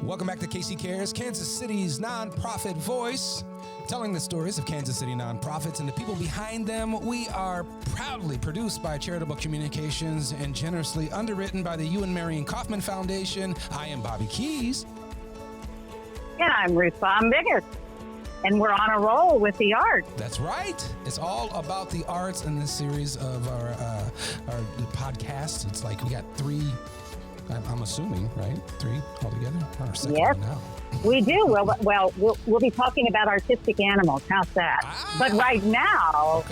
Welcome back to KC Cares, Kansas City's nonprofit voice, telling the stories of Kansas City nonprofits and the people behind them. We are proudly produced by Charitable Communications and generously underwritten by the Ewan Marion Kaufman Foundation. I am Bobby Keys. And I'm Ruth Baum-Biggers. And we're on a roll with the arts. That's right. It's all about the arts in this series of our podcast. It's like we got three, I'm assuming, right? Three altogether? Our second yes, one now. We do. We'll be talking about artistic animals. How's that? But right now,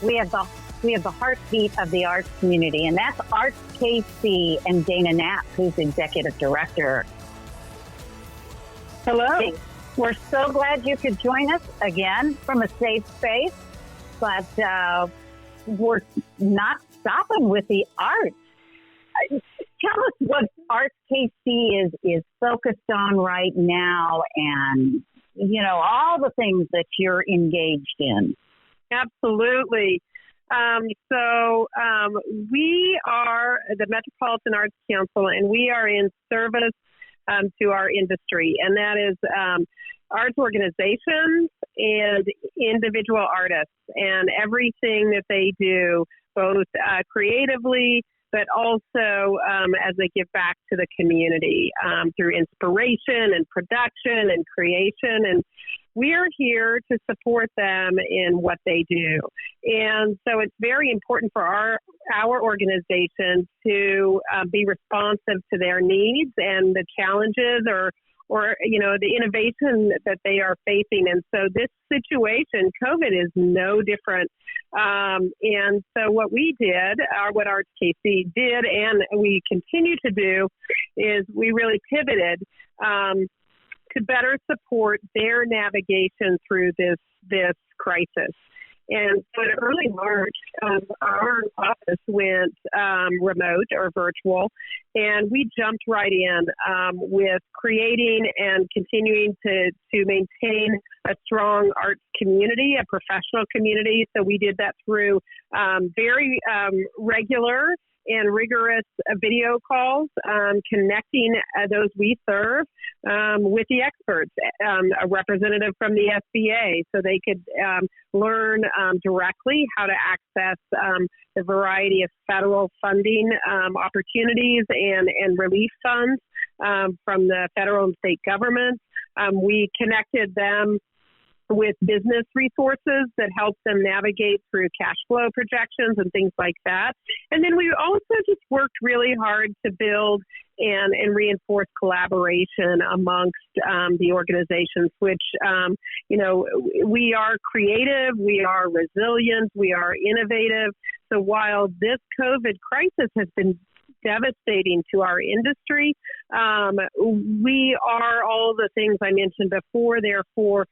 we have the heartbeat of the arts community, and that's ArtsKC and Dana Knapp, who's executive director. Hello. We're so glad you could join us again from a safe space, but we're not stopping with the arts. Tell us what ArtsKC is focused on right now and, you know, all the things that you're engaged in. Absolutely. We are the Metropolitan Arts Council, and we are in service to our industry, and that is arts organizations and individual artists and everything that they do, both creatively, but also as they give back to the community through inspiration and production and creation. And we are here to support them in what they do. And so it's very important for our organization to be responsive to their needs and the challenges or you know, the innovation that they are facing. And so this situation, COVID, is no different. And so what we did, what ArtsKC did, and we continue to do, is we really pivoted to better support their navigation through this crisis. And so in early March, our office went remote or virtual, and we jumped right in with creating and continuing to maintain a strong arts community, a professional community. So we did that through very regular and rigorous video calls, connecting those we serve with the experts, a representative from the SBA, so they could learn directly how to access the variety of federal funding opportunities and relief funds from the federal and state governments. We connected them with business resources that help them navigate through cash flow projections and things like that. And then we also just worked really hard to build and reinforce collaboration amongst the organizations, which, you know, we are creative, we are resilient, we are innovative. So while this COVID crisis has been devastating to our industry, we are all the things I mentioned before. Therefore,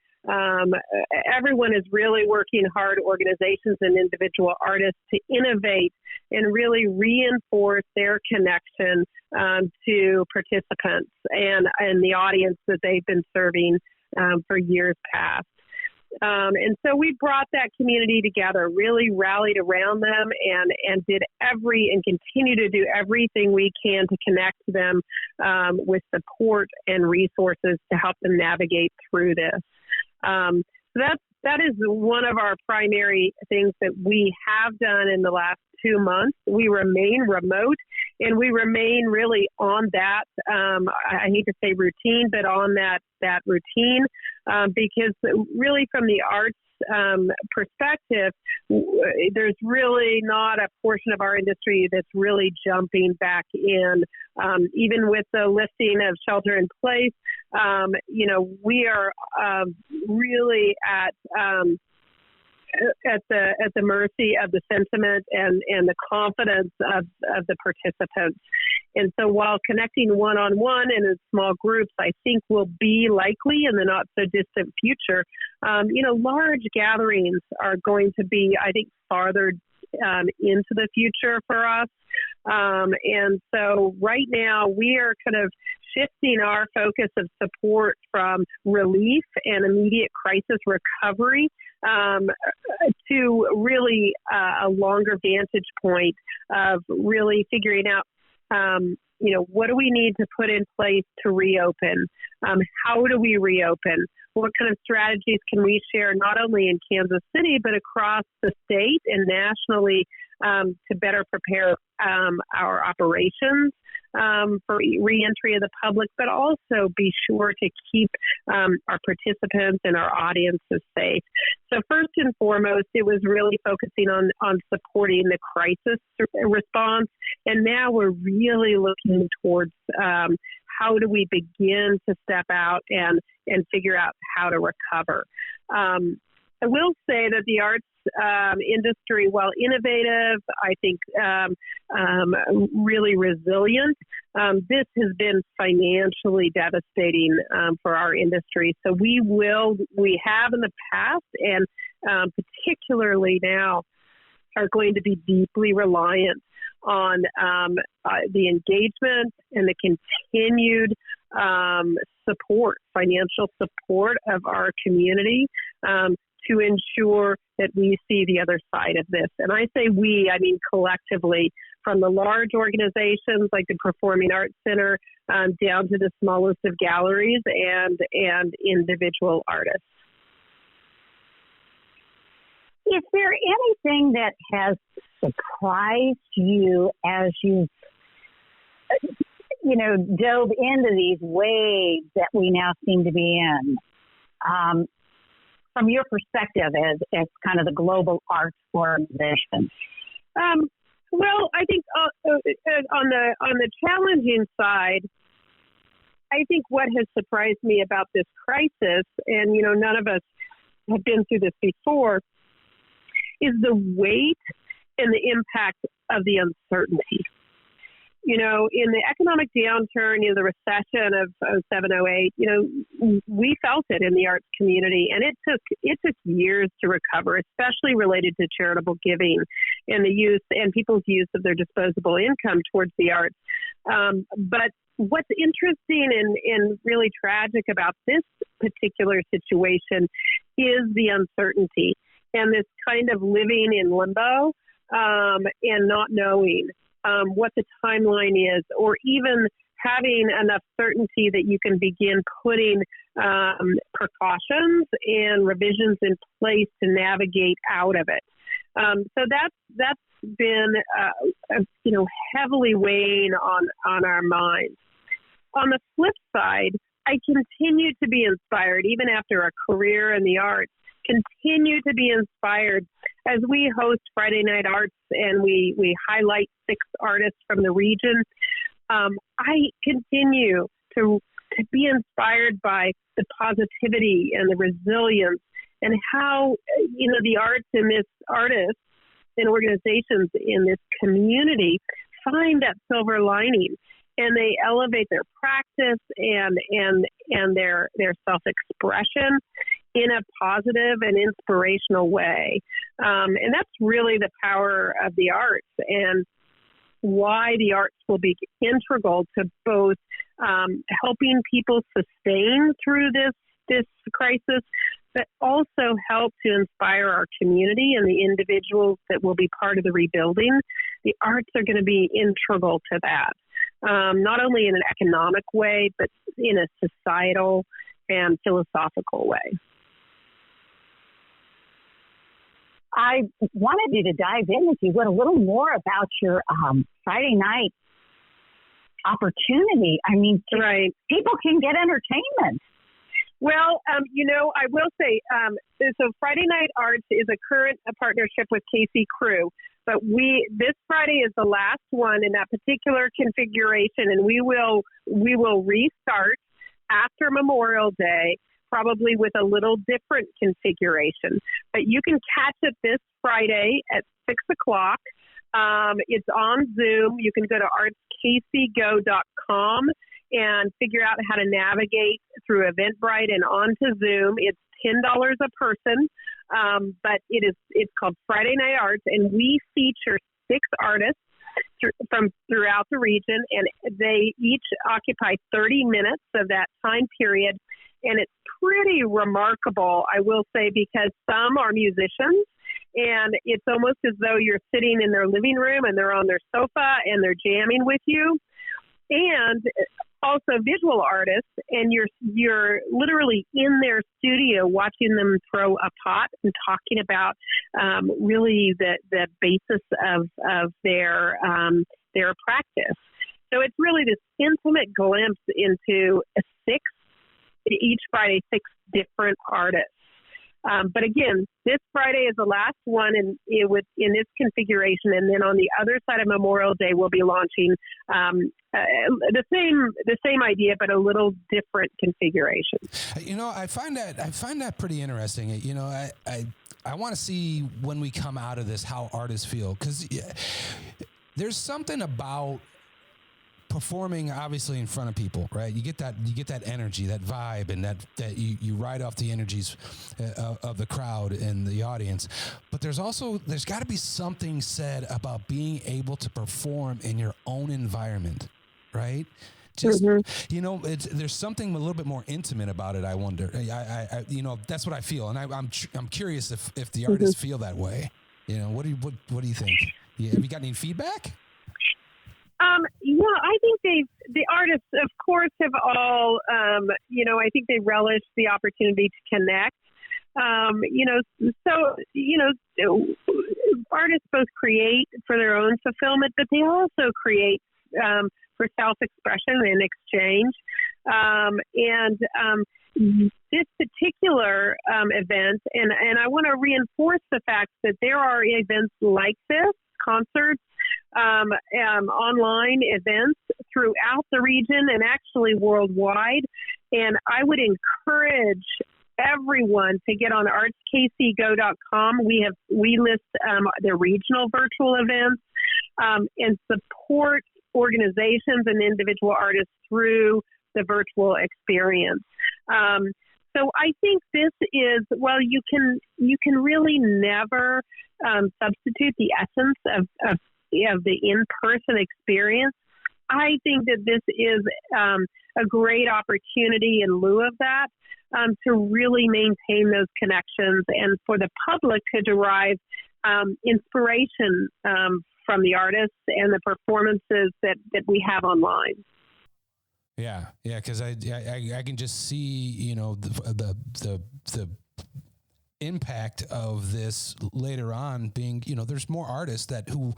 everyone is really working hard, organizations and individual artists, to innovate and really reinforce their connection to participants and the audience that they've been serving for years past. And so we brought that community together, really rallied around them and did and continue to do everything we can to connect them with support and resources to help them navigate through this. So that is one of our primary things that we have done in the last 2 months. We remain remote, and we remain really on that, I hate to say routine, but on that routine, because really from the arts perspective, there's really not a portion of our industry that's really jumping back in. Even with the lifting of shelter in place, you know, we are really at the mercy of the sentiment and the confidence of the participants. And so while connecting one-on-one and in small groups, I think will be likely in the not so distant future, you know, large gatherings are going to be, I think, farther into the future for us. And so right now we are kind of shifting our focus of support from relief and immediate crisis recovery to really a longer vantage point of really figuring out what do we need to put in place to reopen? How do we reopen? What kind of strategies can we share not only in Kansas City, but across the state and nationally to better prepare our operations for reentry of the public, but also be sure to keep our participants and our audiences safe. So first and foremost, it was really focusing on supporting the crisis response. And now we're really looking towards how do we begin to step out and figure out how to recover. I will say that the arts industry, while innovative, I think really resilient, this has been financially devastating for our industry. So we have in the past and particularly now are going to be deeply reliant on the engagement and the continued financial support of our community to ensure that we see the other side of this. And I say we, I mean collectively, from the large organizations like the Performing Arts Center down to the smallest of galleries and individual artists. Is there anything that has surprised you as you dove into these waves that we now seem to be in? From your perspective as kind of the global arts organization? Well, I think on the challenging side, I think what has surprised me about this crisis, and none of us have been through this before, is the weight and the impact of the uncertainty. In the economic downturn, the recession of 07, 08, we felt it in the arts community, and it took years to recover, especially related to charitable giving and the use and people's use of their disposable income towards the arts. But what's interesting and really tragic about this particular situation is the uncertainty and this kind of living in limbo and not knowing what the timeline is, or even having enough certainty that you can begin putting precautions and revisions in place to navigate out of it. So that's been heavily weighing on our minds. On the flip side, I continue to be inspired, even after a career in the arts, continue to be inspired as we host Friday Night Arts and we highlight 6 artists from the region. I continue to be inspired by the positivity and the resilience and how, the arts and this artists and organizations in this community find that silver lining, and they elevate their practice and their self-expression in a positive and inspirational way. And that's really the power of the arts, and why the arts will be integral to both helping people sustain through this crisis, but also help to inspire our community and the individuals that will be part of the rebuilding. The arts are going to be integral to that, not only in an economic way, but in a societal and philosophical way. I wanted you to dive in, if you would, a little more about your Friday night opportunity. I mean, right. People can get entertainment. Well, I will say, so Friday Night Arts is a current partnership with KC Crew, but this Friday is the last one in that particular configuration, and we will restart after Memorial Day, probably with a little different configuration. But you can catch it this Friday at 6 o'clock. It's on Zoom. You can go to artskcgo.com and figure out how to navigate through Eventbrite and onto Zoom. It's $10 a person, but it's called Friday Night Arts, and we feature 6 artists from throughout the region, and they each occupy 30 minutes of that time period. And it's pretty remarkable, I will say, because some are musicians, and it's almost as though you're sitting in their living room and they're on their sofa and they're jamming with you. and also visual artists, and you're literally in their studio watching them throw a pot and talking about really the basis of their practice. So it's really this intimate glimpse into each Friday, 6 different artists. But again, this Friday is the last one in this configuration, and then on the other side of Memorial Day, we'll be launching the same idea, but a little different configuration. I find that pretty interesting. I want to see when we come out of this how artists feel, because there's something about performing obviously in front of people, right? You get that energy, that vibe, and that you ride off the energies of the crowd and the audience. But there's got to be something said about being able to perform in your own environment, right? Just there's something a little bit more intimate about it. I wonder. I that's what I feel, and I'm curious if the artists feel that way. What do you think? Have you got any feedback? I think the artists, of course, have all, I think they relish the opportunity to connect. Artists both create for their own fulfillment, but they also create for self-expression and exchange. This particular event, and I want to reinforce the fact that there are events like this, concerts, online events throughout the region and actually worldwide. And I would encourage everyone to get on ArtsKCGo.com. We list the regional virtual events and support organizations and individual artists through the virtual experience. So I think this is, you can really never substitute the essence of the in-person experience. I think that this is a great opportunity in lieu of that to really maintain those connections and for the public to derive inspiration from the artists and the performances that we have online. Yeah, because I can just see the impact of this later on being there's more artists who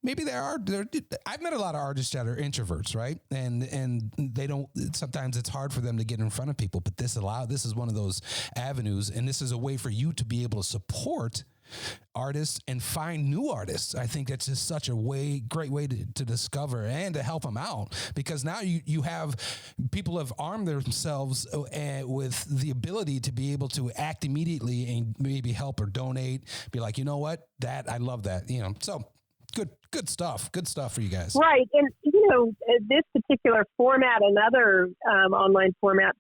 maybe I've met a lot of artists that are introverts, right? And they don't, sometimes it's hard for them to get in front of people, but this is one of those avenues, and this is a way for you to be able to support artists and find new artists. I think that's just such a great way to discover and to help them out, because now you have people have armed themselves with the ability to be able to act immediately and maybe help or donate, be like, I love that, so good stuff for you guys. Right. And, this particular format and other online formats,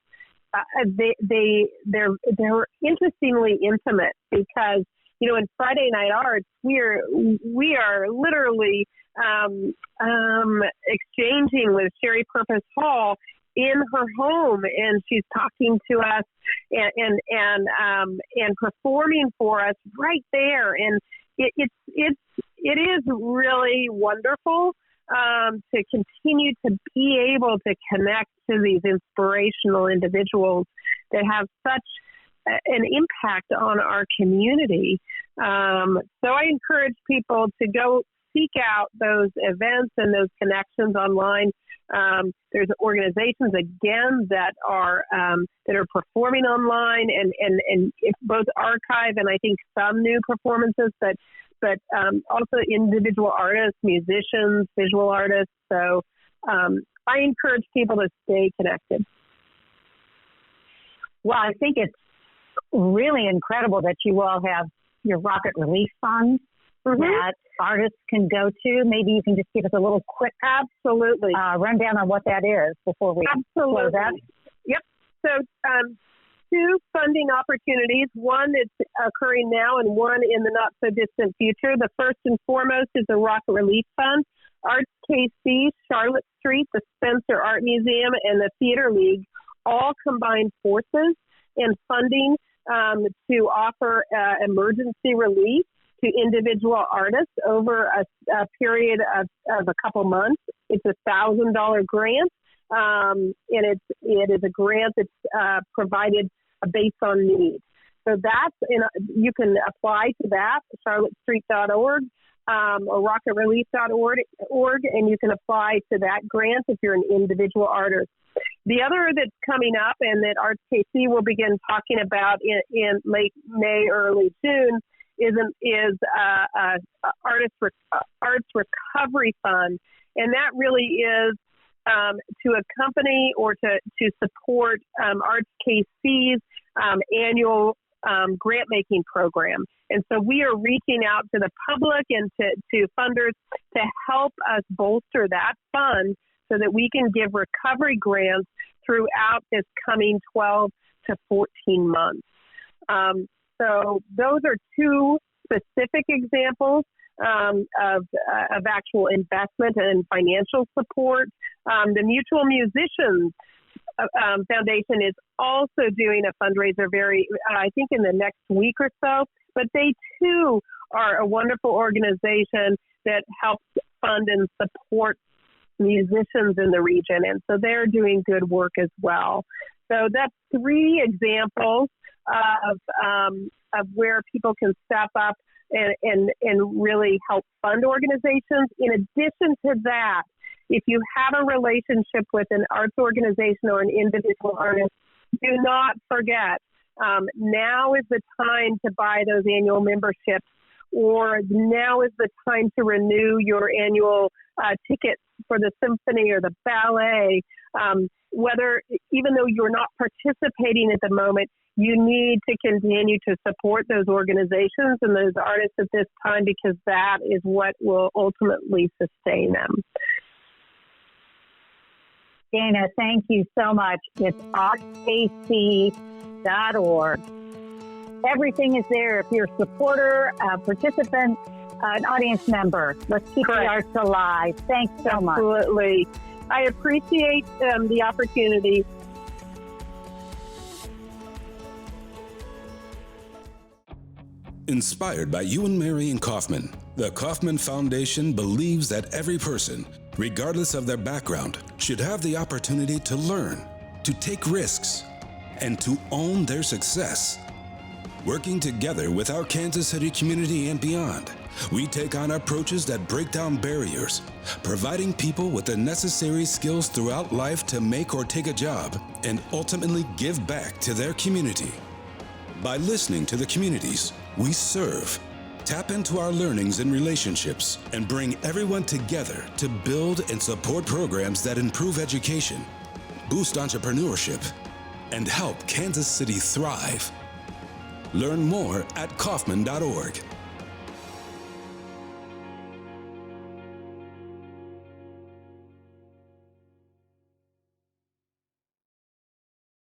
they're interestingly intimate because, in Friday Night Arts, we are literally exchanging with Sherry Purpose Hall in her home, and she's talking to us and performing for us right there, and it is really wonderful to continue to be able to connect to these inspirational individuals that have such an impact on our community. So I encourage people to go seek out those events and those connections online. There's organizations again that are performing online and both archive and I think some new performances, but also individual artists, musicians, visual artists. So I encourage people to stay connected. Well, I think it's really incredible that you all have your Rocket Relief Fund that artists can go to. Maybe you can just give us a little quick rundown on what that is before we close out. Yep. So two funding opportunities, one that's occurring now and one in the not-so-distant future. The first and foremost is the Rocket Relief Fund. ArtsKC, Charlotte Street, the Spencer Art Museum, and the Theater League all combine forces in funding to offer emergency relief to individual artists over a period of a couple months. It's a $1,000 grant, and it is a grant that's provided based on need. So you can apply to that, charlottestreet.org or rocketrelief.org, and you can apply to that grant if you're an individual artist. The other that's coming up and that ArtsKC will begin talking about in late May, early June is Arts Recovery Fund. And that really is to accompany or to support ArtsKC's annual grant-making program. And so we are reaching out to the public and to funders to help us bolster that fund so that we can give recovery grants throughout this coming 12 to 14 months. So those are two specific examples of actual investment and financial support. The Mutual Musicians Foundation is also doing a fundraiser I think in the next week or so, but they too are a wonderful organization that helps fund and support musicians in the region, and so they're doing good work as well. So that's three examples of where people can step up and really help fund organizations. In addition to that, if you have a relationship with an arts organization or an individual artist, do not forget, now is the time to buy those annual memberships, or now is the time to renew your annual tickets for the symphony or the ballet. Even though you're not participating at the moment, you need to continue to support those organizations and those artists at this time, because that is what will ultimately sustain them. Dana, thank you so much. It's ArtsKC.org. Everything is there. If you're a supporter, a participant, an audience member, let's keep the arts alive. Thanks so much. Absolutely. I appreciate the opportunity. Inspired by Ewan Marion Kaufman, the Kaufman Foundation believes that every person, regardless of their background, should have the opportunity to learn, to take risks, and to own their success. Working together with our Kansas City community and beyond, we take on approaches that break down barriers, providing people with the necessary skills throughout life to make or take a job and ultimately give back to their community. By listening to the communities we serve, tap into our learnings and relationships, and bring everyone together to build and support programs that improve education, boost entrepreneurship, and help Kansas City thrive. Learn more at Kaufman.org.